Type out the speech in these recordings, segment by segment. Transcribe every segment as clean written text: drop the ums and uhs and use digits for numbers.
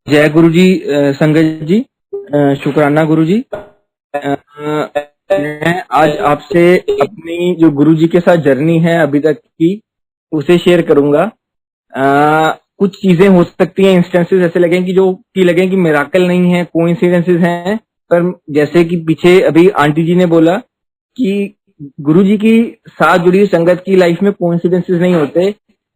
जय गुरु जी। संगत जी, शुक्राना गुरु जी। मैं आज आपसे अपनी जो गुरु जी के साथ जर्नी है अभी तक की उसे शेयर करूंगा। कुछ चीजें हो सकती हैं, इंस्टेंसेस ऐसे लगे कि मिराकल नहीं है, कोइंसिडेंसेस हैं, पर जैसे कि पीछे अभी आंटी जी ने बोला कि गुरु जी की साथ जुड़ी संगत की लाइफ में कोइंसिडेंसेस नहीं होते।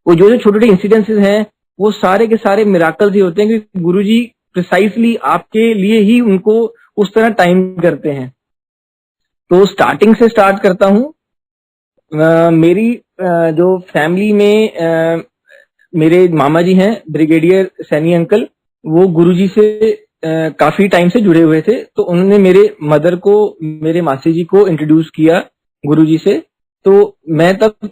वो जो जो छोटे छोटे इंसिडेंसेस हैं वो सारे के सारे मिराकल्स ही होते हैं, क्योंकि गुरु जी प्रिसाइसली आपके लिए ही उनको उस तरह टाइम करते हैं। तो स्टार्टिंग से स्टार्ट करता हूँ। मेरी जो फैमिली में मेरे मामा जी हैं, ब्रिगेडियर सैनी अंकल, वो गुरुजी से काफी टाइम से जुड़े हुए थे। तो उन्होंने मेरे मदर को, मेरे मासी जी को इंट्रोड्यूस किया गुरुजी से। तो मैं तब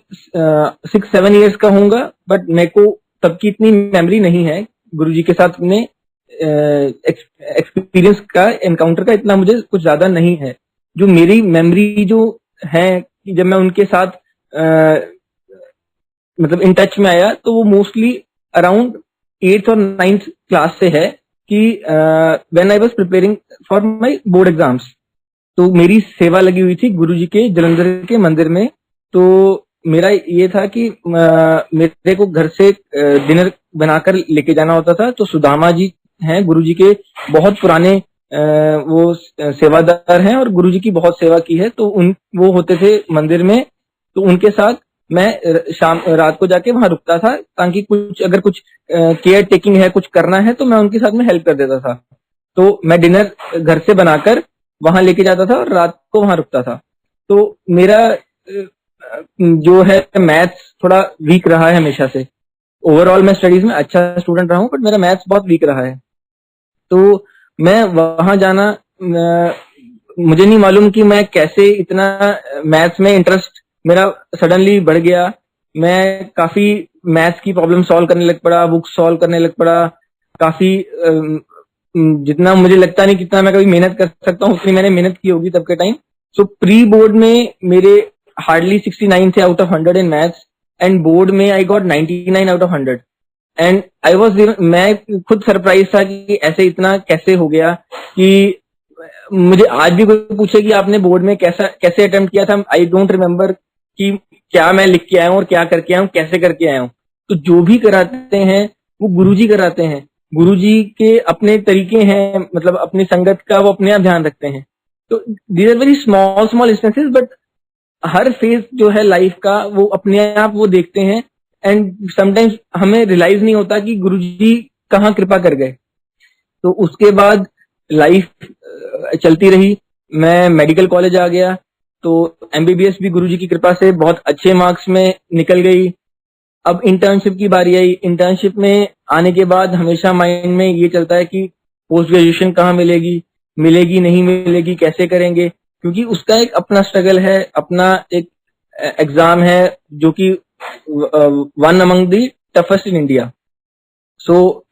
6-7 ईयर्स का हूँगा, बट मेरे को तब की इतनी मेमोरी नहीं है गुरुजी के साथ अपने एक्सपीरियंस का, एनकाउंटर का इतना मुझे कुछ ज्यादा नहीं है। जो मेरी मेमोरी जो है कि जब मैं उनके साथ मतलब इन टच में आया, तो वो मोस्टली अराउंड 8th और 9th क्लास से है कि when I was preparing for my board exams. तो मेरी सेवा लगी हुई थी गुरुजी के जलंधर के मंदिर में। तो मेरा ये था कि मेरे को घर से डिनर बनाकर लेके जाना होता था। तो सुदामा जी हैं गुरुजी के बहुत पुराने वो सेवादार हैं और गुरुजी की बहुत सेवा की है। तो वो होते थे मंदिर में, तो उनके साथ मैं शाम रात को जाके वहां रुकता था, ताकि अगर कुछ केयर टेकिंग है, कुछ करना है, तो मैं उनके साथ में हेल्प कर देता था। तो मैं डिनर घर से बनाकर वहां लेके जाता था और रात को वहां रुकता था। तो मेरा जो है मैथ्स थोड़ा वीक रहा है हमेशा से। ओवरऑल मैं स्टडीज में अच्छा स्टूडेंट रहा हूँ, बट मेरा मैथ्स बहुत वीक रहा है। तो मैं वहां जाना, मुझे नहीं मालूम कि मैं कैसे इतना मैथ्स में इंटरेस्ट मेरा सडनली बढ़ गया। मैं काफी मैथ्स की प्रॉब्लम सॉल्व करने लग पड़ा, बुक सॉल्व करने लग पड़ा। काफी जितना मुझे लगता नहीं कितना मैं कभी मेहनत कर सकता हूँ, उतनी मैंने मेहनत की होगी तब के टाइम। सो प्री बोर्ड में मेरे हार्डली 69 थे out of 100 in maths, and board में I got 99 out of 100। And I was, मैं खुद सरप्राइज था कि ऐसे इतना कैसे हो गया। कि मुझे आज भी कोई पूछे कि आपने बोर्ड में कैसे अटेम्प्ट किया था, आई डोंट रिमेम्बर कि क्या मैं लिख के आया हूँ और क्या करके आया हूँ, कैसे करके आया हूँ। तो जो भी कराते हैं वो गुरुजी कराते हैं। गुरुजी के अपने तरीके हैं, मतलब अपनी संगत का वो अपने आप ध्यान रखते हैं। तो these are very small small instances, but हर फेज जो है लाइफ का वो अपने आप वो देखते हैं। एंड समटाइम्स हमें रियलाइज नहीं होता कि गुरुजी कहाँ कृपा कर गए। तो उसके बाद लाइफ चलती रही। मैं मेडिकल कॉलेज आ गया, तो एमबीबीएस भी गुरुजी की कृपा से बहुत अच्छे मार्क्स में निकल गई। अब इंटर्नशिप की बारी आई। इंटर्नशिप में आने के बाद हमेशा माइंड में ये चलता है कि पोस्ट ग्रेजुएशन कहाँ मिलेगी, मिलेगी नहीं मिलेगी, कैसे करेंगे, क्योंकि उसका एक अपना स्ट्रगल है, अपना एक एग्जाम है जो कि one among the toughest in India. So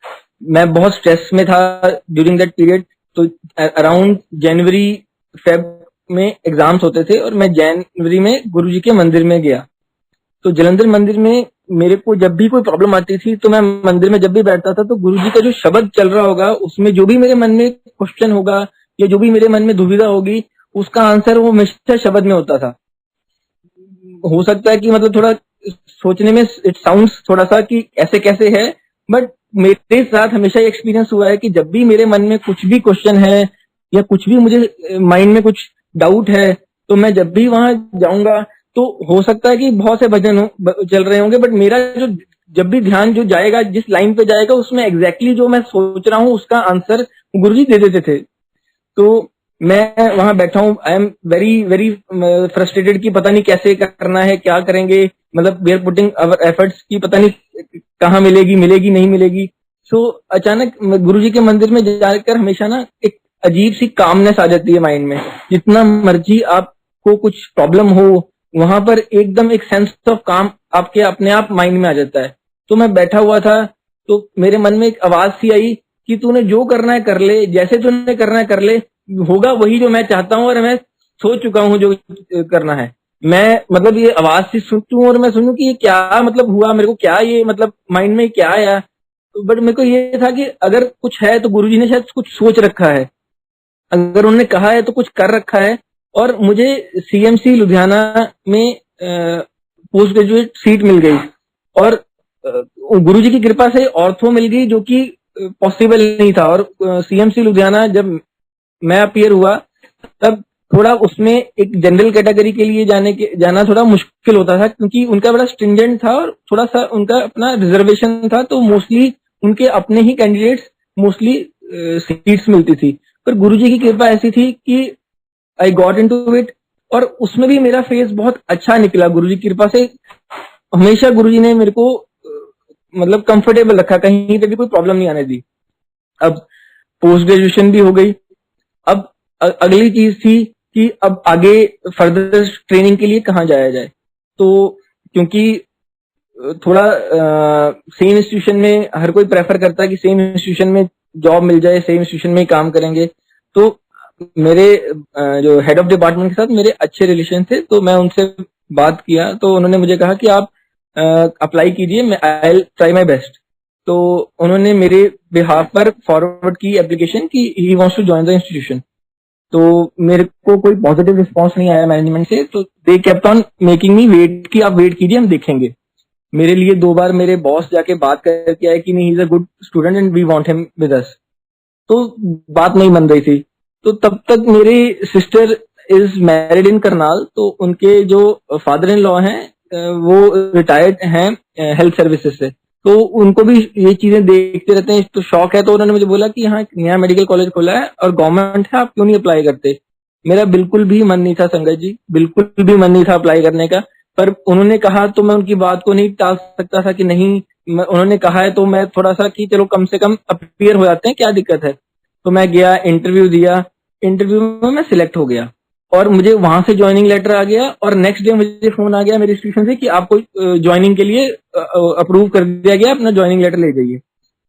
मैं बहुत स्ट्रेस में था ड्यूरिंग दैट पीरियड। तो अराउंड जनवरी फेब में एग्जाम्स होते थे और मैं जनवरी में गुरुजी के मंदिर में गया। तो जलंधर मंदिर में मेरे को जब भी कोई प्रॉब्लम आती थी, तो मैं मंदिर में जब भी बैठता था, तो गुरुजी का जो शब्द चल रहा होगा उसमें जो भी मेरे मन में क्वेश्चन होगा या जो भी मेरे मन में दुविधा होगी, उसका आंसर वो हमेशा शब्द में होता था। हो सकता है कि मतलब थोड़ा सोचने में इट साउंड्स थोड़ा सा कि ऐसे कैसे है, बट मेरे साथ हमेशा ये एक्सपीरियंस हुआ है कि जब भी मेरे मन में कुछ भी क्वेश्चन है या कुछ भी मुझे माइंड में कुछ डाउट है, तो मैं जब भी वहां जाऊंगा, तो हो सकता है कि बहुत से भजन चल रहे होंगे, बट मेरा जो जब भी ध्यान जो जाएगा, जिस लाइन पे जाएगा, उसमें एग्जैक्टली जो मैं सोच रहा हूँ उसका आंसर गुरुजी दे देते थे। तो मैं वहां बैठा हूँ, I am very very frustrated कि पता नहीं कैसे करना है, क्या करेंगे, मतलब we are putting our efforts की पता नहीं कहाँ मिलेगी, मिलेगी नहीं मिलेगी। सो अचानक गुरुजी के मंदिर में जाकर हमेशा ना एक अजीब सी कामनेस आ जाती है माइंड में। जितना मर्जी आपको कुछ प्रॉब्लम हो, वहां पर एकदम एक सेंस ऑफ काम आपके अपने आप माइंड में आ जाता है। तो मैं बैठा हुआ था, तो मेरे मन में एक आवाज सी आई कि तूने जो करना है कर ले, जैसे तूने करना है कर ले, होगा वही जो मैं चाहता हूँ और मैं सोच चुका हूँ जो करना है। मैं मतलब ये आवाज से सुनूं और मैं सुनूं कि ये क्या मतलब हुआ, मेरे को क्या ये मतलब माइंड में क्या आया। बट मेरे को ये था कि अगर कुछ है तो गुरुजी ने शायद कुछ सोच रखा है, अगर उन्होंने कहा है तो कुछ कर रखा है। और मुझे सीएमसी लुधियाना में पोस्ट ग्रेजुएट सीट मिल गई, और गुरुजी की कृपा से ऑर्थो मिल गई, जो कि पॉसिबल नहीं था। और सीएमसी लुधियाना जब मैं अपीयर हुआ तब थोड़ा उसमें एक जनरल कैटेगरी के लिए जाना थोड़ा मुश्किल होता था, क्योंकि उनका बड़ा स्ट्रिंजेंट था और थोड़ा सा उनका अपना रिजर्वेशन था, तो मोस्टली उनके अपने ही कैंडिडेट्स मोस्टली सीट्स मिलती थी। पर गुरुजी की कृपा ऐसी थी कि आई गॉट इनटू इट, और उसमें भी मेरा फेस बहुत अच्छा निकला गुरुजी की कृपा से। हमेशा गुरुजी ने मेरे को मतलब कंफर्टेबल रखा, कहीं पे भी कोई प्रॉब्लम नहीं आने दी। अब पोस्ट ग्रेजुएशन भी हो गई। अब अगली चीज थी कि अब आगे फर्दर ट्रेनिंग के लिए कहाँ जाया जाए। तो क्योंकि थोड़ा सेम इंस्टीट्यूशन में हर कोई प्रेफर करता है कि सेम इंस्टीट्यूशन में जॉब मिल जाए, सेम इंस्टीट्यूशन में ही काम करेंगे। तो मेरे जो हेड ऑफ डिपार्टमेंट के साथ मेरे अच्छे रिलेशन थे, तो मैं उनसे बात किया, तो उन्होंने मुझे कहा कि आप अप्लाई कीजिए, मैं I will try my best. तो उन्होंने मेरे बिहाफ पर फॉरवर्ड की एप्लीकेशन कि he wants to join the institution. तो मेरे को कोई पॉजिटिव रिस्पांस नहीं आया मैनेजमेंट से, तो they kept on making me wait कि आप वेट कीजिए, हम देखेंगे। मेरे लिए 2 बार मेरे बॉस जाके बात करके आए कि नहीं, he is a good student and we want him with us. तो बात नहीं बन रही थी। तो तब तक मेरी sister is married in Karnal, तो उनके जो फादर इन लॉ हैं वो रिटायर्ड हैं हेल्थ सर्विसेज से, तो उनको भी ये चीजें देखते रहते हैं, तो शौक है। तो उन्होंने मुझे बोला कि यहाँ एक नया मेडिकल कॉलेज खुला है और गवर्नमेंट है, आप क्यों नहीं अप्लाई करते। मेरा बिल्कुल भी मन नहीं था संगत जी, बिल्कुल भी मन नहीं था अप्लाई करने का। पर उन्होंने कहा तो मैं उनकी बात को नहीं टाल सकता था कि नहीं, उन्होंने कहा है तो मैं थोड़ा सा कि चलो कम से कम अपीयर हो जाते हैं, क्या दिक्कत है। तो मैं गया, इंटरव्यू दिया, इंटरव्यू में मैं सिलेक्ट हो गया और मुझे वहां से ज्वाइनिंग लेटर आ गया। और नेक्स्ट डे मुझे फोन आ गया मेरे इंस्टीट्यूशन से कि आपको ज्वाइनिंग के लिए अप्रूव कर दिया गया, अपना ज्वाइनिंग लेटर ले जाइए।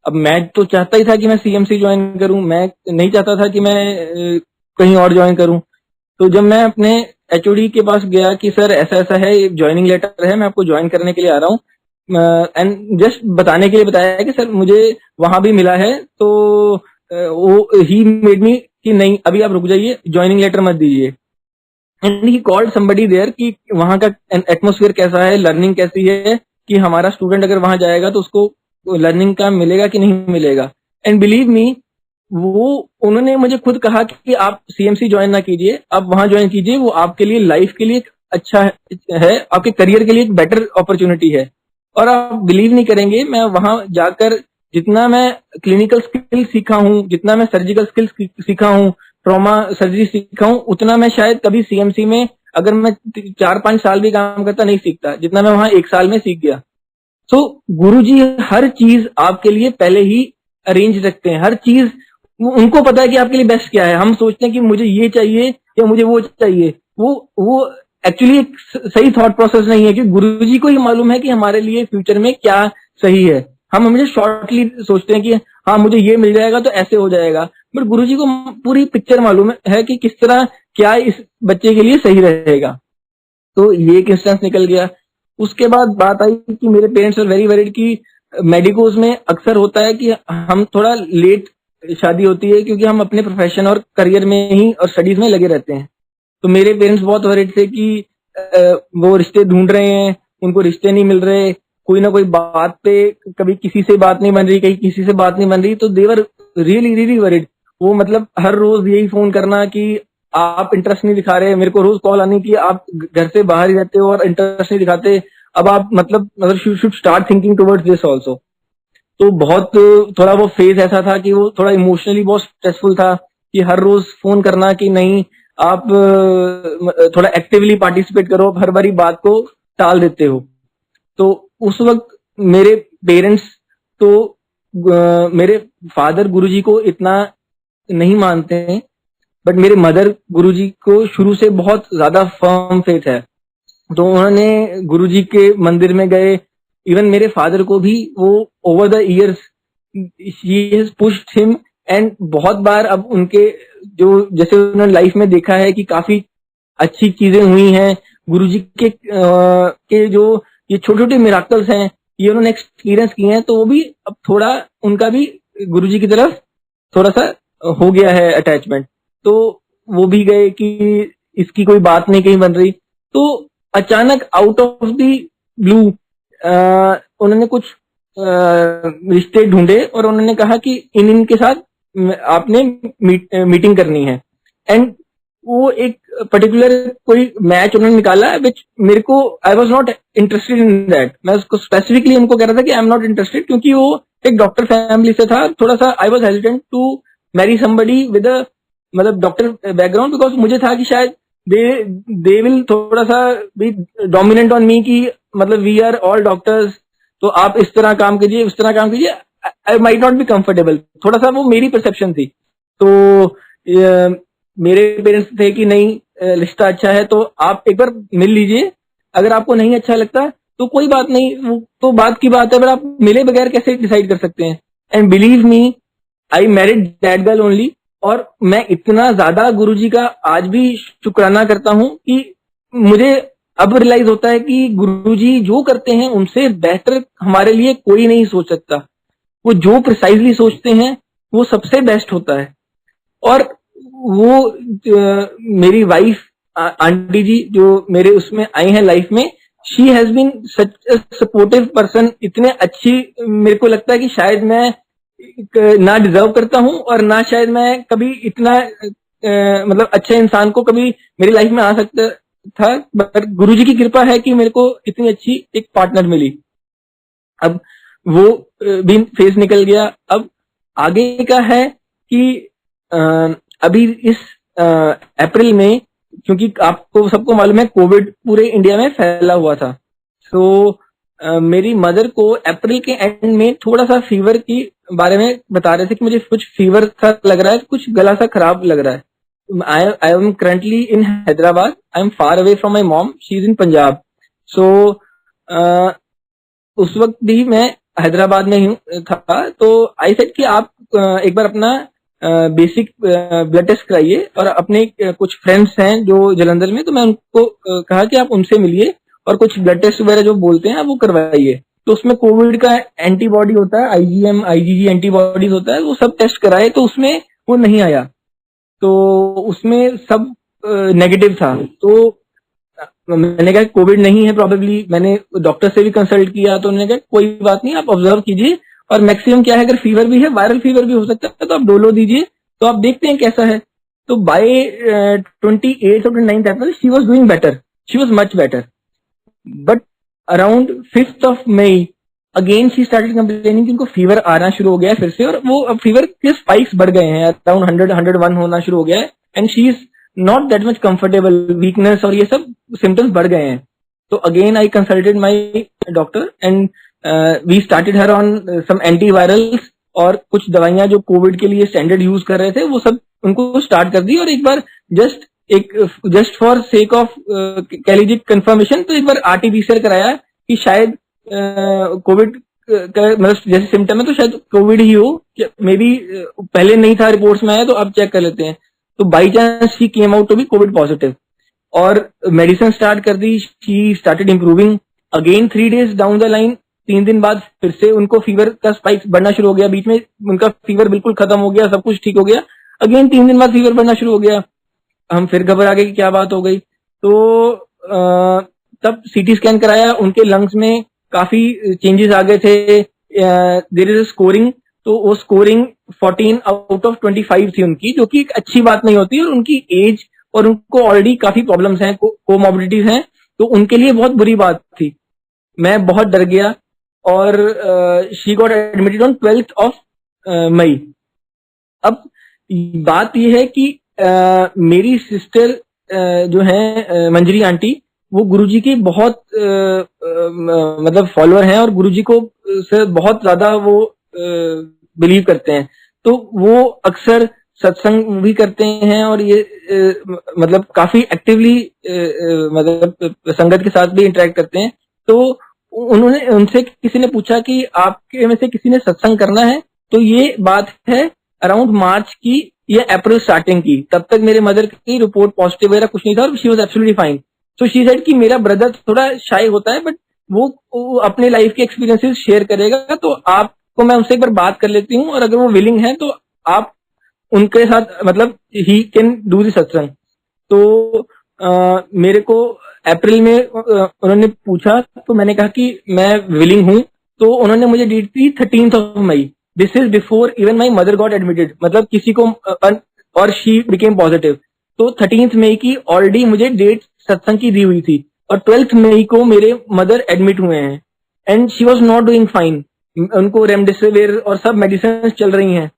अब मैं तो चाहता ही था कि मैं सीएमसी ज्वाइन करूं, मैं नहीं चाहता था कि मैं कहीं और ज्वाइन करूं। तो जब मैं अपने एचओडी के पास गया कि सर ऐसा ऐसा है, ज्वाइनिंग लेटर है, मैं आपको ज्वाइन करने के लिए आ रहा हूँ, एंड जस्ट बताने के लिए बताया कि सर मुझे वहां भी मिला है, तो वो ही मेड मी कि नहीं अभी आप रुक जाइए, ज्वाइनिंग लेटर मत दीजिए। And he called somebody there कि वहां का एटमोस्फेयर कैसा है, लर्निंग कैसी है, कि हमारा स्टूडेंट अगर वहां जाएगा तो उसको लर्निंग का मिलेगा कि नहीं मिलेगा। एंड बिलीव मी, वो उन्होंने मुझे खुद कहा कि आप सीएमसी ज्वाइन ना कीजिए, आप वहां ज्वाइन कीजिए, वो आपके लिए लाइफ के लिए अच्छा है, आपके करियर के लिए एक बेटर अपॉर्चुनिटी है। और आप बिलीव नहीं करेंगे, मैं वहां जाकर जितना मैं क्लिनिकल स्किल सीखा हूँ, जितना मैं सर्जिकल स्किल सीखा हूँ, ट्रॉमा सर्जरी सीखा हूँ, उतना मैं शायद कभी सीएमसी में अगर मैं 4-5 साल भी काम करता नहीं सीखता, जितना मैं वहां 1 साल में सीख गया। तो गुरुजी हर चीज आपके लिए पहले ही अरेंज रखते हैं, हर चीज उनको पता है कि आपके लिए बेस्ट क्या है। हम सोचते हैं कि मुझे ये चाहिए या मुझे वो चाहिए, वो एक्चुअली एक सही थॉट प्रोसेस नहीं है, कि गुरुजी को ही मालूम है कि हमारे लिए फ्यूचर में क्या सही है। हम हमेशा शॉर्टली सोचते हैं कि हाँ मुझे ये मिल जाएगा तो ऐसे हो जाएगा, बट गुरुजी को पूरी पिक्चर मालूम है कि किस तरह क्या इस बच्चे के लिए सही रहेगा। तो ये एक इंस्टेंस निकल गया। उसके बाद बात आई कि मेरे पेरेंट्स आर वेरी वरीड कि मेडिकोज में अक्सर होता है कि हम थोड़ा लेट शादी होती है, क्योंकि हम अपने प्रोफेशन और करियर में ही और स्टडीज में लगे रहते हैं। तो मेरे पेरेंट्स बहुत वरीड थे कि वो रिश्ते ढूंढ रहे हैं, उनको रिश्ते नहीं मिल रहे, कोई ना कोई बात पे कभी किसी से बात नहीं बन रही, कहीं किसी से बात नहीं बन रही। तो देवर रियली रियली वरीड। वो मतलब हर रोज यही फोन करना कि आप इंटरेस्ट नहीं दिखा रहे, मेरे को रोज कॉल आनी कि आप घर से बाहर ही रहते हो और इंटरेस्ट नहीं दिखाते, अब आप मतलब should start thinking towards this also. तो बहुत थोड़ा वो फेज ऐसा था कि वो थोड़ा इमोशनली बहुत स्ट्रेसफुल था, कि हर रोज फोन करना कि नहीं आप थोड़ा एक्टिवली पार्टिसिपेट करो, हर बारी बात को टाल देते हो। तो उस वक्त मेरे पेरेंट्स तो मेरे फादर गुरुजी को इतना नहीं मानते हैं, बट मेरे मदर गुरुजी को शुरू से बहुत ज्यादा फर्म फेथ है। तो उन्होंने गुरुजी के मंदिर में गए, इवन मेरे फादर को भी वो over the years he has pushed him, and बहुत बार अब उनके जो जैसे उन्होंने लाइफ में देखा है कि काफी अच्छी चीजें हुई हैं गुरुजी के जो ये छोटे छोटे मिराकल्स हैं, ये उन्होंने एक्सपीरियंस किए हैं, तो वो भी अब थोड़ा उनका भी गुरुजी की तरफ थोड़ा सा हो गया है अटैचमेंट। तो वो भी गए कि इसकी कोई बात नहीं कहीं बन रही, तो अचानक आउट ऑफ द ब्लू उन्होंने कुछ रिश्ते ढूंढे और उन्होंने कहा कि इनके साथ आपने मीटिंग करनी है। एंड वो एक पर्टिकुलर कोई मैच उन्होंने निकाला विच मेरे को I was not interested in that. मैं उसको स्पेसिफिकली उनको कह रहा था कि आई एम नॉट इंटरेस्टेड, क्योंकि वो एक डॉक्टर फैमिली से था। थोड़ा सा I was hesitant to marry somebody with मतलब डॉक्टर बैकग्राउंड, बिकॉज मुझे था कि शायद दे विल थोड़ा सा बी डोमिनेंट ऑन मी कि मतलब वी आर ऑल डॉक्टर्स, तो आप इस तरह काम कीजिए उस तरह काम कीजिए, I might not be comfortable. थोड़ा सा वो मेरी परसेप्शन थी। तो मेरे पेरेंट्स थे कि नहीं रिश्ता अच्छा है तो आप एक बार मिल लीजिए, अगर आपको नहीं अच्छा लगता तो कोई बात नहीं, वो तो बात की बात है, पर आप मिले बगैर कैसे डिसाइड कर सकते हैं। And believe me, I married that girl only. और मैं इतना ज्यादा गुरुजी का आज भी शुक्राना करता हूं कि मुझे अब रियलाइज होता है कि गुरुजी जो करते हैं उनसे बेहतर हमारे लिए कोई नहीं सोच सकता। वो जो प्रिसाइजली सोचते हैं वो सबसे बेस्ट होता है। और वो मेरी वाइफ आंटी जी जो मेरे उसमें आई हैं लाइफ में, she has been such supportive person. इतने अच्छी मेरे को लगता है कि शायद मैं ना डिजर्व करता हूं और ना शायद मैं कभी इतना मतलब अच्छे इंसान को कभी मेरी लाइफ में आ सकता था, बट गुरुजी की कृपा है कि मेरे को इतनी अच्छी एक पार्टनर मिली। अब वो भी फेज निकल गया। अब आगे का है कि अभी इस अप्रैल में, क्योंकि आपको सबको मालूम है कोविड पूरे इंडिया में फैला हुआ था, तो मेरी मदर को अप्रैल के एंड में थोड़ा सा फीवर की बारे में बता रहे थे कि मुझे कुछ फीवर सा लग रहा है, कुछ गला सा खराब लग रहा है। I am currently in Hyderabad, I am far away from my mom, she is in Punjab. So उस वक्त भी मैं हैदराबाद में ही था। तो आई सेड कि आप एक बार अपना बेसिक ब्लड टेस्ट कराइए, और अपने कुछ फ्रेंड्स हैं जो जलंधर में, तो मैं उनको कहा कि आप उनसे मिलिए और कुछ ब्लड टेस्ट वगैरह जो बोलते हैं आप वो करवाइए। तो उसमें कोविड का एंटीबॉडी होता है, आईजीएम आईजीजी एंटीबॉडीज होता है, वो सब टेस्ट कराए तो उसमें वो नहीं आया, तो उसमें सब नेगेटिव था। तो मैंने कहा कोविड नहीं है प्रोबेबली। मैंने डॉक्टर से भी कंसल्ट किया तो उन्होंने कहा कोई बात नहीं, आप ऑब्जर्व कीजिए, और मैक्सिमम क्या है अगर फीवर भी है, वायरल फीवर भी हो सकता है, तो आप डोलो दीजिए, तो आप देखते हैं कैसा है। तो बाय 28 और 29 April she was doing better, she was much better. But around 5th of May again she started complaining कि उनको फीवर आना शुरू हो गया है फिर से, और वो अब फीवर के स्पाइक्स बढ़ गए हैं, अराउंड 100-101 होना शुरू हो गया है। And she is not that much comfortable, weakness और ये सब सिम्टम्स बढ़ गए हैं। तो again I consulted my doctor and we started her on some antivirals, और कुछ दवाइयां जो कोविड के लिए स्टैंडर्ड यूज कर रहे थे वो सब उनको स्टार्ट कर दी। और एक बार जस्ट फॉर सेक ऑफ कह लीजिए कंफर्मेशन, तो एक बार आरटीपीसीआर कराया कि शायद कोविड मतलब जैसे सिम्टम है तो शायद कोविड ही हो, मे बी पहले नहीं था रिपोर्ट्स में आया, तो अब चेक कर लेते हैं। तो बाई चांस ही came out to be COVID positive, और मेडिसिन स्टार्ट कर दी, she started improving. Again 3 days down the line, 3 दिन बाद फिर से उनको फीवर का स्पाइक बढ़ना शुरू हो गया। बीच में उनका फीवर बिल्कुल खत्म हो गया, सब कुछ ठीक हो गया। अगेन 3 दिन बाद फीवर बढ़ना शुरू हो गया। हम फिर घबरा गए कि क्या बात हो गई। तो तब सीटी स्कैन कराया, उनके लंग्स में काफी चेंजेस आ गए थे। देयर इज अ स्कोरिंग, तो वो स्कोरिंग 14 out of 25 थी उनकी, जो कि एक अच्छी बात नहीं होती। और उनकी एज और उनको ऑलरेडी काफी प्रॉब्लम्स हैं, कोमॉर्बिडिटीज हैं, तो उनके लिए बहुत बुरी बात थी। मैं बहुत डर गया, और she got admitted on 12th of May। अब बात यह है कि मेरी सिस्टर जो है मंजरी आंटी, वो गुरुजी की बहुत मतलब फॉलोअर हैं, और गुरुजी को से बहुत ज्यादा वो बिलीव करते हैं। तो वो अक्सर सत्संग भी करते हैं, और ये मतलब काफी एक्टिवली मतलब संगत के साथ भी इंटरेक्ट करते हैं। तो उन्होंने उनसे किसी ने पूछा कि आपके में से किसी ने सत्संग करना है, तो ये बात है अराउंड मार्च की या अप्रैल स्टार्टिंग की। तब तक मेरे मदर की रिपोर्ट पॉजिटिव वगैरह कुछ नहीं था, और she was absolutely fine. So she said कि मेरा ब्रदर थोड़ा शाय होता है, बट वो अपने लाइफ के एक्सपीरियंसेस शेयर करेगा, तो आपको मैं उनसे एक बार बात कर लेती हूँ, और अगर वो विलिंग है तो आप उनके साथ मतलब ही कैन डू द सत्संग। तो मेरे को अप्रैल में उन्होंने पूछा, तो मैंने कहा कि मैं विलिंग हूँ। तो उन्होंने मुझे डेट दी 13 मई। This is before even my mother got admitted, मतलब किसी को और शी बिकेम पॉजिटिव। तो 13 मई की ऑलरेडी मुझे डेट सत्संग की दी हुई थी, और 12 मई को मेरे मदर एडमिट हुए हैं, and she was not doing fine. उनको रेमडेसिविर और सब मेडिसिन चल रही हैं।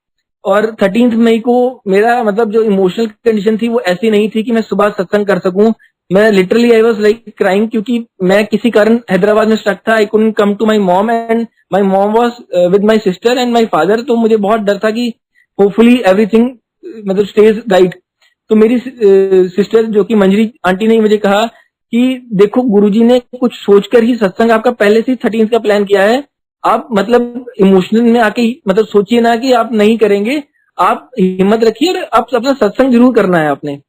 और 13 मई को मेरा मतलब जो इमोशनल कंडीशन थी वो ऐसी नहीं थी कि मैं सुबह सत्संग कर सकूं। मैं literally I was like crying, क्योंकि मैं किसी कारण हैदराबाद में स्टक था। I couldn't come to my mom, and my mom was with my sister and my father. तो मुझे बहुत डर था कि होपफुली एवरीथिंग मतलब स्टेज राइट। तो मेरी सिस्टर जो कि मंजरी आंटी ने मुझे कहा कि देखो, गुरुजी ने कुछ सोचकर ही सत्संग आपका पहले से 13 का प्लान किया है। आप मतलब इमोशनल में आके मतलब सोचिए ना कि आप नहीं करेंगे। आप हिम्मत रखिए और आप अपना सत्संग जरूर करना है आपने।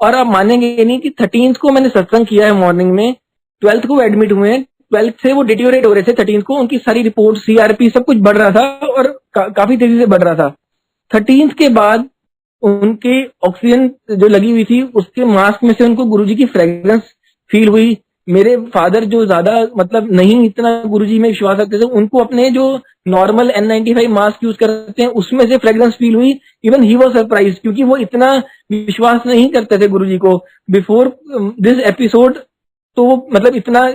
और आप मानेंगे नहीं कि 13 को मैंने सत्संग किया है मॉर्निंग में, 12 को एडमिट हुए हैं, 12 से वो डिटोरेट हो रहे थे। 13 को उनकी सारी रिपोर्ट, सीआरपी सब कुछ बढ़ रहा था, और काफी तेजी से बढ़ रहा था। 13 के बाद उनके ऑक्सीजन जो लगी हुई थी उसके मास्क में से उनको गुरुजी की फ्रेग्रेंस फील हुई। मेरे फादर जो ज्यादा मतलब नहीं इतना गुरुजी में विश्वास रखते थे, उनको अपने जो नॉर्मल N95 मास्क यूज करते हैं उसमें से फ्रेग्रेंस फील हुई। इवन ही वाज सरप्राइज, क्योंकि वो इतना विश्वास नहीं करते थे गुरुजी को बिफोर दिस एपिसोड। तो वो मतलब इतना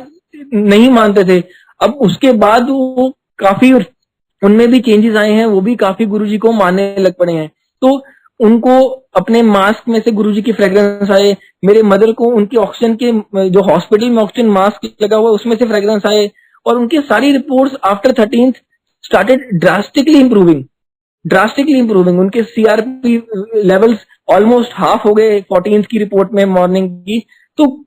नहीं मानते थे। अब उसके बाद वो काफी उनमें भी चेंजेस आए हैं, वो भी काफी गुरुजी को मानने लग पड़े हैं। तो उनको अपने मास्क में से गुरुजी की फ्रेग्रेंस आए। मेरे मदर को उनकी ऑक्सीजन के जो हॉस्पिटल में ऑक्सीजन मास्क लगा हुआ उसमें से फ्रेग्रेंस आए। और उनकी सारी reports after 13 started drastically improving. उनके सीआरपी लेवल्स ऑलमोस्ट हाफ हो गए 14 की रिपोर्ट में मॉर्निंग की। तो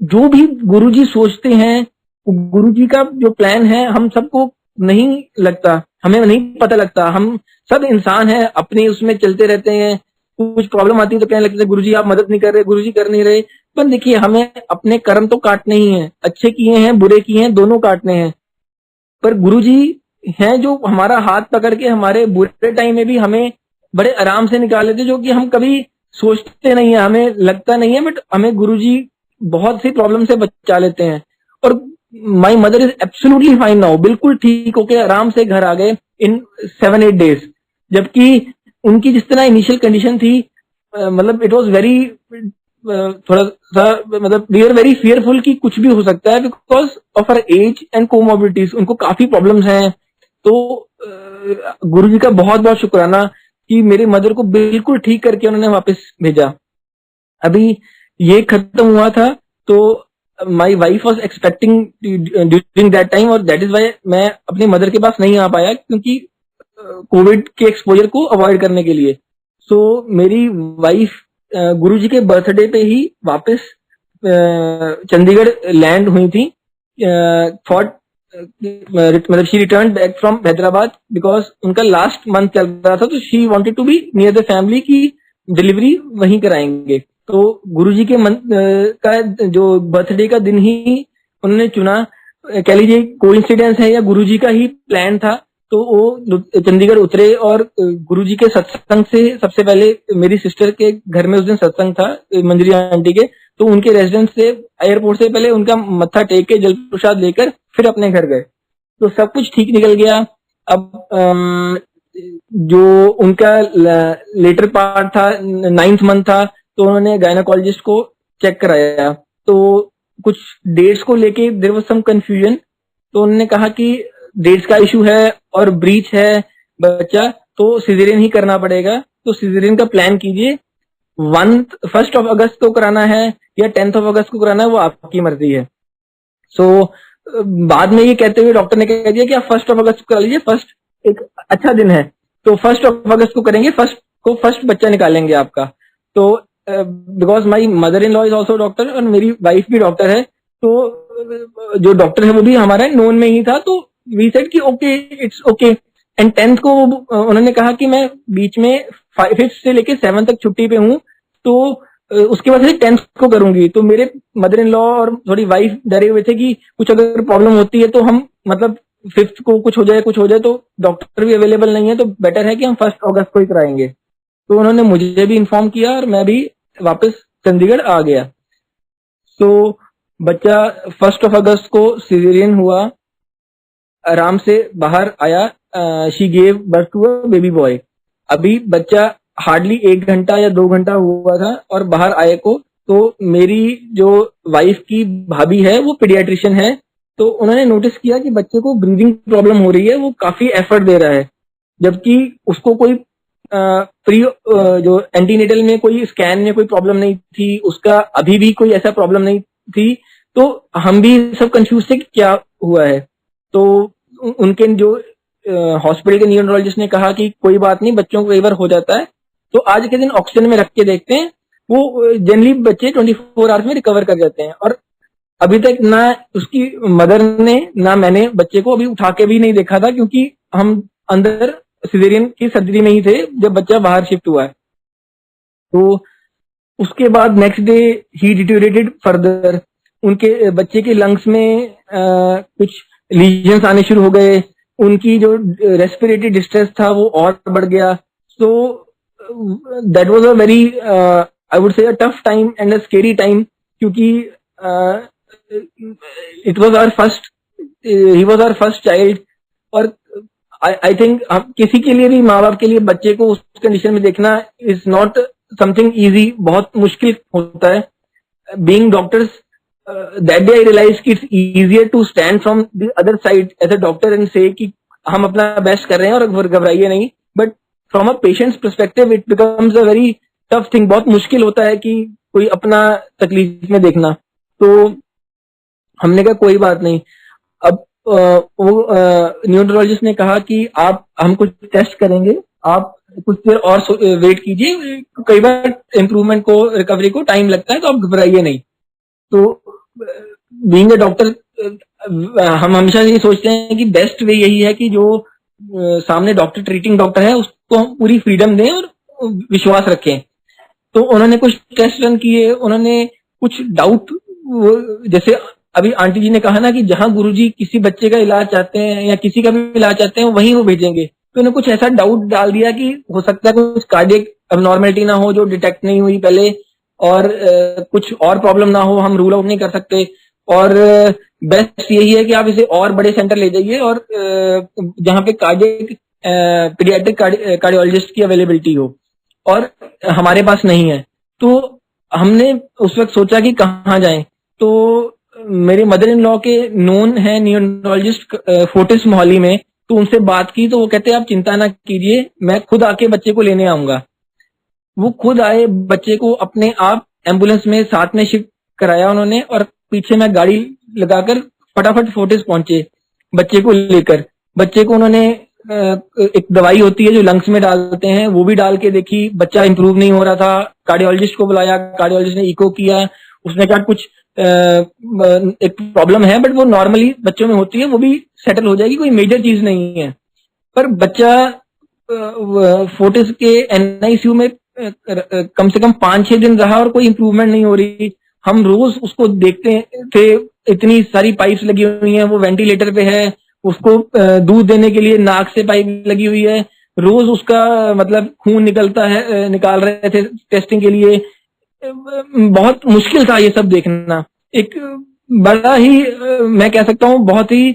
जो भी गुरुजी सोचते हैं, गुरुजी का जो प्लान है हम सबको नहीं लगता, हमें नहीं पता लगता। हम सब इंसान हैं, अपने उसमें चलते रहते हैं। कुछ प्रॉब्लम आती है तो कहने लगते हैं गुरुजी आप मदद नहीं कर रहे, गुरुजी कर नहीं रहे। पर देखिए, हमें अपने कर्म तो काटने ही हैं, अच्छे किए हैं बुरे किए हैं दोनों काटने हैं। पर गुरुजी हैं जो हमारा हाथ पकड़ के हमारे बुरे टाइम में भी हमें बड़े आराम से निकाल लेते, जो कि हम कभी सोचते नहीं है, हमें लगता नहीं है, बट हमें गुरुजी बहुत सी प्रॉब्लम से बचा लेते हैं। और my mother is absolutely fine now, बिल्कुल ठीक होके आराम से घर आ गए इन 7-8 डेज। जबकि उनकी जिस तरह इनिशियल कंडीशन थी, मतलब इट वॉज वेरी थोड़ा सा मतलब वी आर वेरी फियरफुल कि कुछ भी हो सकता है because of her age and comorbidities. उनको काफी प्रॉब्लम्स हैं। तो गुरु जी का बहुत बहुत शुक्राना कि मेरे मदर को बिल्कुल ठीक करके उन्होंने वापस भेजा। अभी ये खत्म हुआ था तो my wife was expecting during that time, और दैट इज वाई मैं अपनी मदर के पास नहीं आ पाया, क्योंकि कोविड के एक्सपोजर को अवॉइड करने के लिए। सो मेरी वाइफ गुरुजी के बर्थडे पे ही वापस चंडीगढ़ लैंड हुई थी। फॉर मतलब she return back from Hyderabad because उनका लास्ट मंथ चल रहा था, तो she wanted to be near the family की डिलीवरी वहीं कराएंगे। तो गुरुजी के का जो बर्थडे का दिन ही उन्होंने चुना, कह लीजिए कोइंसिडेंस है या गुरुजी का ही प्लान था। तो वो चंडीगढ़ उतरे और गुरुजी के सत्संग से सबसे पहले मेरी सिस्टर के घर में उस दिन सत्संग था मंजरी आंटी के, तो उनके रेजिडेंस से एयरपोर्ट से पहले उनका मत्था टेक के जल प्रसाद लेकर फिर अपने घर गए। तो सब कुछ ठीक निकल गया। अब जो उनका लेटर पार्ट था 9th मंथ था, तो उन्होंने गायनाकोलॉजिस्ट को चेक कराया। तो कुछ डेट्स को लेके देयर वाज सम कंफ्यूजन। तो उन्होंने कहा कि डेट्स का इशू है और ब्रीच है बच्चा, तो सिजेरियन ही करना पड़ेगा। तो सिजेरियन का प्लान कीजिए, 1 अगस्त को कराना है या 10 अगस्त को कराना है, वो आपकी मर्जी है। सो बाद में ये कहते हुए डॉक्टर ने कह दिया कि आप 1 अगस्त को करा लीजिए, फर्स्ट एक अच्छा दिन है, तो 1 अगस्त को करेंगे, फर्स्ट बच्चा निकालेंगे आपका। तो because my mother in law is also doctor और मेरी वाइफ भी डॉक्टर है, तो जो डॉक्टर है वो भी हमारा नोन में ही था। तो वी सेड कि okay it's okay. And 10th को उन्होंने कहा कि मैं बीच में 5th से लेके 7th तक छुट्टी पे हूँ, तो उसके बाद से 10th को करूंगी। तो मेरे मदर इन लॉ और थोड़ी वाइफ डरे हुए थे कि कुछ अगर प्रॉब्लम होती है तो हम मतलब 5th को कुछ हो जाए तो डॉक्टर भी अवेलेबल नहीं है, तो बेटर है कि हम 1 अगस्त को ही कराएंगे। तो उन्होंने मुझे भी इन्फॉर्म किया और मैं भी वापस चंडीगढ़ आ गया। तो बच्चा 1 अगस्त को सिजेरियन हुआ, आराम से बाहर आया। She gave birth to a baby boy. अभी बच्चा हार्डली 1 घंटा या 2 घंटा हुआ था और बाहर आए को। तो मेरी जो वाइफ की भाभी है वो पीडियाट्रिशियन है, तो उन्होंने नोटिस किया कि बच्चे को ब्रीदिंग प्रॉब्लम हो रही है, वो काफी एफर्ट दे रहा है, जबकि उसको कोई प्री जो एंटीनेटल में कोई स्कैन में कोई प्रॉब्लम नहीं थी, उसका अभी भी कोई ऐसा प्रॉब्लम नहीं थी। तो हम भी सब कंफ्यूज थे कि क्या हुआ है। तो उनके जो हॉस्पिटल के न्यूरोलॉजिस्ट ने कहा कि कोई बात नहीं, बच्चों को कई बार हो जाता है, तो आज के दिन ऑक्सीजन में रख के देखते हैं। वो जनरली बच्चे 24 आवर्स में रिकवर कर जाते हैं। और अभी तक ना उसकी मदर ने ना मैंने बच्चे को अभी उठा के भी नहीं देखा था, क्योंकि हम अंदर सिजेरियन की सर्जरी में ही थे जब बच्चा बाहर शिफ्ट हुआ है। तो उसके बाद नेक्स्ट डे ही डिटोरेटेड फर्दर। उनके बच्चे के लंग्स में कुछ लीजन्स आने शुरू हो गए, उनकी जो रेस्पिरेटरी डिस्ट्रेस था वो और बढ़ गया। So that was a very I would say a tough time and a scary time, क्योंकि it was our first he was our first child. और आई थिंक किसी के लिए भी, माँ बाप के लिए बच्चे को उस कंडीशन में देखना इज नॉट समथिंग इजी, बहुत मुश्किल होता है। Being doctors, that day I realise कि it's easier to stand from the other side as a doctor and say कि हम अपना बेस्ट कर रहे हैं और घबराइए नहीं। But from a patients perspective it becomes a very tough thing. बहुत मुश्किल होता है कि कोई अपना तकलीफ में देखना। तो हमने कहा कोई बात नहीं। अब वो न्यूरोलॉजिस्ट ने कहा कि हम कुछ टेस्ट करेंगे, आप कुछ देर और वेट कीजिए, कई बार इम्प्रूवमेंट को, रिकवरी को टाइम लगता है, तो आप घबराइए नहीं। तो बीइंग अ डॉक्टर हम हमेशा ये सोचते हैं कि बेस्ट वे यही है कि जो सामने डॉक्टर, ट्रीटिंग डॉक्टर है, उसको हम पूरी फ्रीडम दें और विश्वास रखें। तो उन्होंने कुछ टेस्ट रन किए, उन्होंने कुछ डाउट, जैसे अभी आंटी जी ने कहा ना कि जहां गुरुजी किसी बच्चे का इलाज चाहते हैं या किसी का भी इलाज चाहते हैं वहीं वो भेजेंगे। तो उन्होंने कुछ ऐसा डाउट डाल दिया कि हो सकता है कुछ कार्डियक अबनॉर्मलिटी ना हो जो डिटेक्ट नहीं हुई पहले, और कुछ और प्रॉब्लम ना हो, हम रूल आउट नहीं कर सकते। और बेस्ट यही है कि आप इसे और बड़े सेंटर ले जाइए और जहाँ पे कार्डियक पीडियाट्रिक कार्डियोलॉजिस्ट की अवेलेबिलिटी हो, और हमारे पास नहीं है। तो हमने उस वक्त सोचा कि कहाँ जाएं। तो मेरे मदर इन लॉ के नोन है न्यूरोलॉजिस्ट फोर्टिस मोहाली में, तो उनसे बात की तो वो कहते आप चिंता ना कीजिए, मैं खुद आके बच्चे को लेने आऊंगा। वो खुद आए, बच्चे को अपने आप एम्बुलेंस में साथ में शिफ्ट कराया उन्होंने, और पीछे में गाड़ी लगाकर फटाफट फोर्टिस पहुंचे बच्चे को लेकर। बच्चे को उन्होंने एक दवाई होती है जो लंग्स में डालते हैं, वो भी डाल के देखी, बच्चा इंप्रूव नहीं हो रहा था। कार्डियोलॉजिस्ट को बुलाया, कार्डियोलॉजिस्ट ने इको किया, उसने कहा कुछ एक प्रॉब्लम है बट वो नॉर्मली बच्चों में होती है, वो भी सेटल हो जाएगी, कोई मेजर चीज नहीं है। पर बच्चा फोर्टिस के एनआईसीयू में कम से कम 5-6 दिन रहा और कोई इंप्रूवमेंट नहीं हो रही। हम रोज उसको देखते थे, इतनी सारी पाइप्स लगी हुई हैं, वो वेंटिलेटर पे है, उसको दूध देने के लिए नाक से पाइप लगी हुई है, रोज उसका मतलब खून निकलता है, निकाल रहे थे टेस्टिंग के लिए। बहुत मुश्किल था ये सब देखना। एक बड़ा ही मैं कह सकता हूँ बहुत ही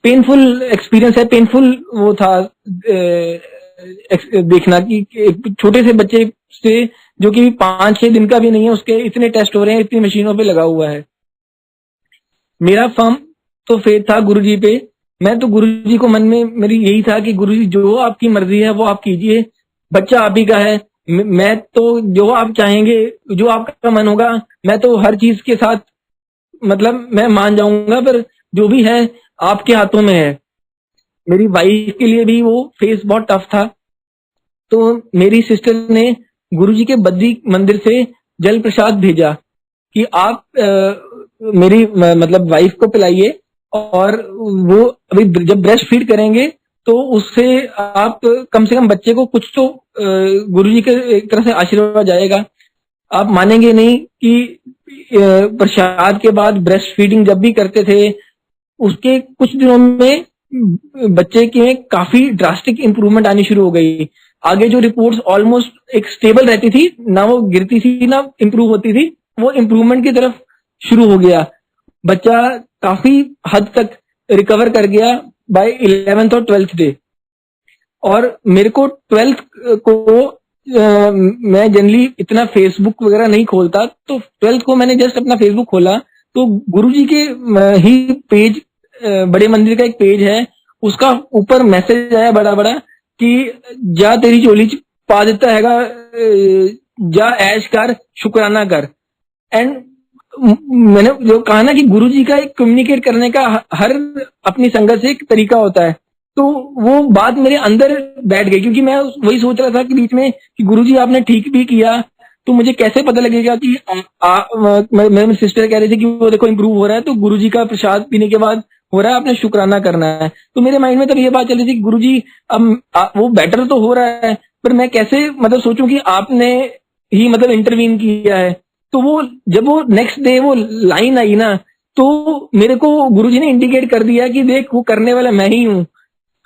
पेनफुल एक्सपीरियंस है, पेनफुल वो था देखना कि एक छोटे से बच्चे से जो कि 5-6 दिन का भी नहीं है, उसके इतने टेस्ट हो रहे हैं, इतनी मशीनों पे लगा हुआ है। मेरा फर्म तो फेथ था गुरुजी पे। मैं तो गुरुजी को मन में मेरी यही था कि गुरुजी जो आपकी मर्जी है वो आप कीजिए, बच्चा आप ही का है। मैं तो जो आप चाहेंगे, जो आपका मन होगा, मैं तो हर चीज के साथ मतलब मैं मान जाऊंगा, पर जो भी है आपके हाथों में है। मेरी वाइफ के लिए भी वो फेस बहुत टफ था। तो मेरी सिस्टर ने गुरुजी के बद्री मंदिर से जल प्रसाद भेजा कि आप मेरी मतलब वाइफ को पिलाइए, और वो अभी जब ब्रेस्ट फीड करेंगे तो उससे आप कम से कम बच्चे को कुछ तो गुरुजी के एक तरह से आशीर्वाद जाएगा। आप मानेंगे नहीं कि प्रसाद के बाद ब्रेस्ट फीडिंग जब भी करते थे, उसके कुछ दिनों में बच्चे के काफी ड्रास्टिक इंप्रूवमेंट आनी शुरू हो गई। आगे जो रिपोर्ट्स ऑलमोस्ट एक स्टेबल रहती थी, ना वो गिरती थी ना इंप्रूव होती थी, वो इंप्रूवमेंट की तरफ शुरू हो गया। बच्चा काफी हद तक रिकवर कर गया बाय 11th और 12th डे। और मेरे को 12th को मैं जनरली इतना फेसबुक वगैरह नहीं खोलता, तो 12th को मैंने जस्ट अपना फेसबुक खोला तो गुरुजी के ही पेज, बड़े मंदिर का एक पेज है, उसका ऊपर मैसेज आया बड़ा बड़ा कि जा तेरी झोली च पा देता हैगा, जा ऐश कर शुक्राना कर। एंड मैंने जो कहा ना कि गुरुजी का एक कम्युनिकेट करने का हर अपनी संगत से एक तरीका होता है, तो वो बात मेरे अंदर बैठ गई, क्योंकि मैं वही सोच रहा था कि बीच में कि गुरुजी आपने ठीक भी किया, तो मुझे कैसे पता लगेगा कि मेरी सिस्टर कह रही थी कि वो देखो इम्प्रूव हो रहा है, तो गुरुजी का प्रसाद पीने के बाद हो रहा है, आपने शुक्राना करना है। तो मेरे माइंड में तब ये बात चल रही थी, गुरुजी अब वो बेटर तो हो रहा है, पर मैं कैसे मतलब सोचूं कि आपने ही मतलब इंटरवीन किया है। तो वो जब वो नेक्स्ट डे वो लाइन आई ना, तो मेरे को गुरुजी ने इंडिकेट कर दिया कि देख वो करने वाला मैं ही हूँ,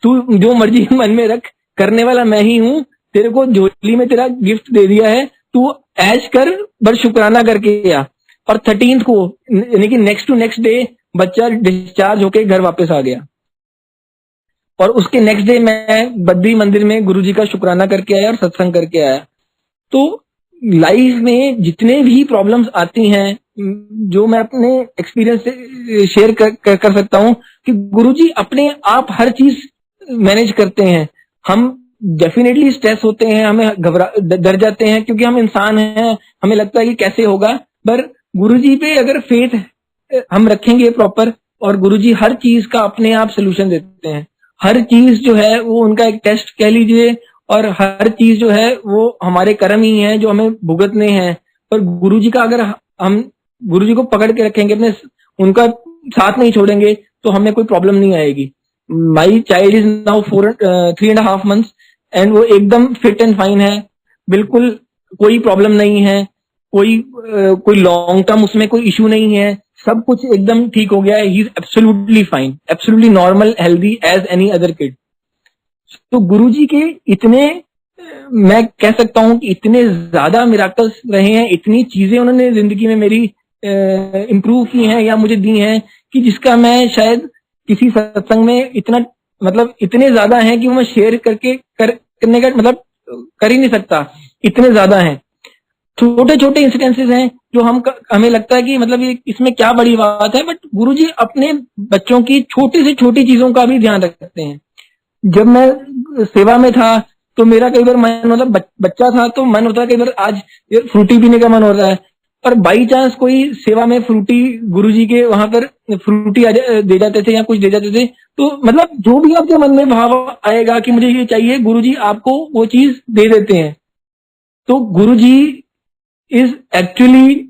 तू जो मर्जी मन में रख, करने वाला मैं ही हूँ, तेरे को झोली में तेरा गिफ्ट दे दिया है, तू ऐश कर बस शुक्राना करके आ। और 13th को यानी कि नेक्स्ट टू नेक्स्ट डे बच्चा डिस्चार्ज होके घर वापस आ गया। और उसके नेक्स्ट डे मैं बद्री मंदिर में गुरुजी का शुक्राना करके आया और सत्संग करके आया। तो लाइफ में जितने भी प्रॉब्लम्स आती हैं, जो मैं अपने एक्सपीरियंस से शेयर कर सकता हूँ कि गुरुजी अपने आप हर चीज मैनेज करते हैं। हम डेफिनेटली स्ट्रेस होते हैं, हमें डर जाते हैं क्योंकि हम इंसान हैं, हमें लगता है कि कैसे होगा, पर गुरुजी पे अगर फेथ हम रखेंगे प्रॉपर, और गुरुजी हर चीज का अपने आप सोल्यूशन देते हैं। हर चीज जो है वो उनका एक टेस्ट कह लीजिए, और हर चीज जो है वो हमारे कर्म ही है जो हमें भुगतने हैं। पर गुरुजी का अगर हम गुरुजी को पकड़ के रखेंगे, अपने उनका साथ नहीं छोड़ेंगे, तो हमें कोई प्रॉब्लम नहीं आएगी। My child is now 3.5 months and वो एकदम फिट एंड फाइन है, बिल्कुल कोई प्रॉब्लम नहीं है, कोई लॉन्ग टर्म उसमें कोई इश्यू नहीं है, सब कुछ एकदम ठीक हो गया है। He is absolutely fine, absolutely normal, healthy as any other kid. तो गुरुजी के इतने मैं कह सकता हूं कि इतने ज्यादा मिराकल्स रहे हैं, इतनी चीजें उन्होंने जिंदगी में मेरी इम्प्रूव की हैं या मुझे दी हैं कि जिसका मैं शायद किसी सत्संग में इतना मतलब इतने ज्यादा हैं कि वो मैं शेयर करने का मतलब कर ही नहीं सकता, इतने ज्यादा हैं। छोटे छोटे इंसिडेंसेस हैं जो हमें लगता है कि मतलब ये इसमें क्या बड़ी बात है, बट गुरुजी अपने बच्चों की छोटी से छोटी चीजों का भी ध्यान रखते हैं। जब मैं सेवा में था तो मेरा कई बार मन मतलब बच्चा था तो मन होता है कई बार आज फ्रूटी पीने का मन हो रहा है, पर बाई चांस कोई सेवा में फ्रूटी गुरुजी के वहां पर फ्रूटी दे जाते थे या कुछ दे जाते थे, तो मतलब जो भी आपके मन में भाव आएगा कि मुझे ये चाहिए, गुरुजी आपको वो चीज दे देते हैं। तो गुरुजी इज एक्चुअली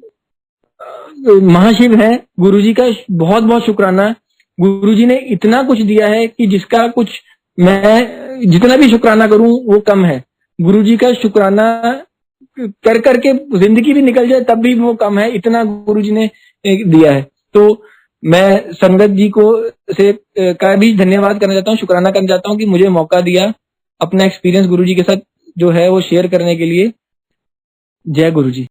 महाशिव है। गुरुजी का बहुत बहुत शुक्राना। गुरुजी ने इतना कुछ दिया है कि जिसका कुछ मैं जितना भी शुक्राना करूं वो कम है। गुरुजी का शुक्राना कर करके जिंदगी भी निकल जाए तब भी वो कम है, इतना गुरुजी ने दिया है। तो मैं संगत जी को से का भी धन्यवाद करना चाहता हूँ, शुक्राना करना चाहता हूँ कि मुझे मौका दिया अपना एक्सपीरियंस गुरुजी के साथ जो है वो शेयर करने के लिए। जय गुरुजी।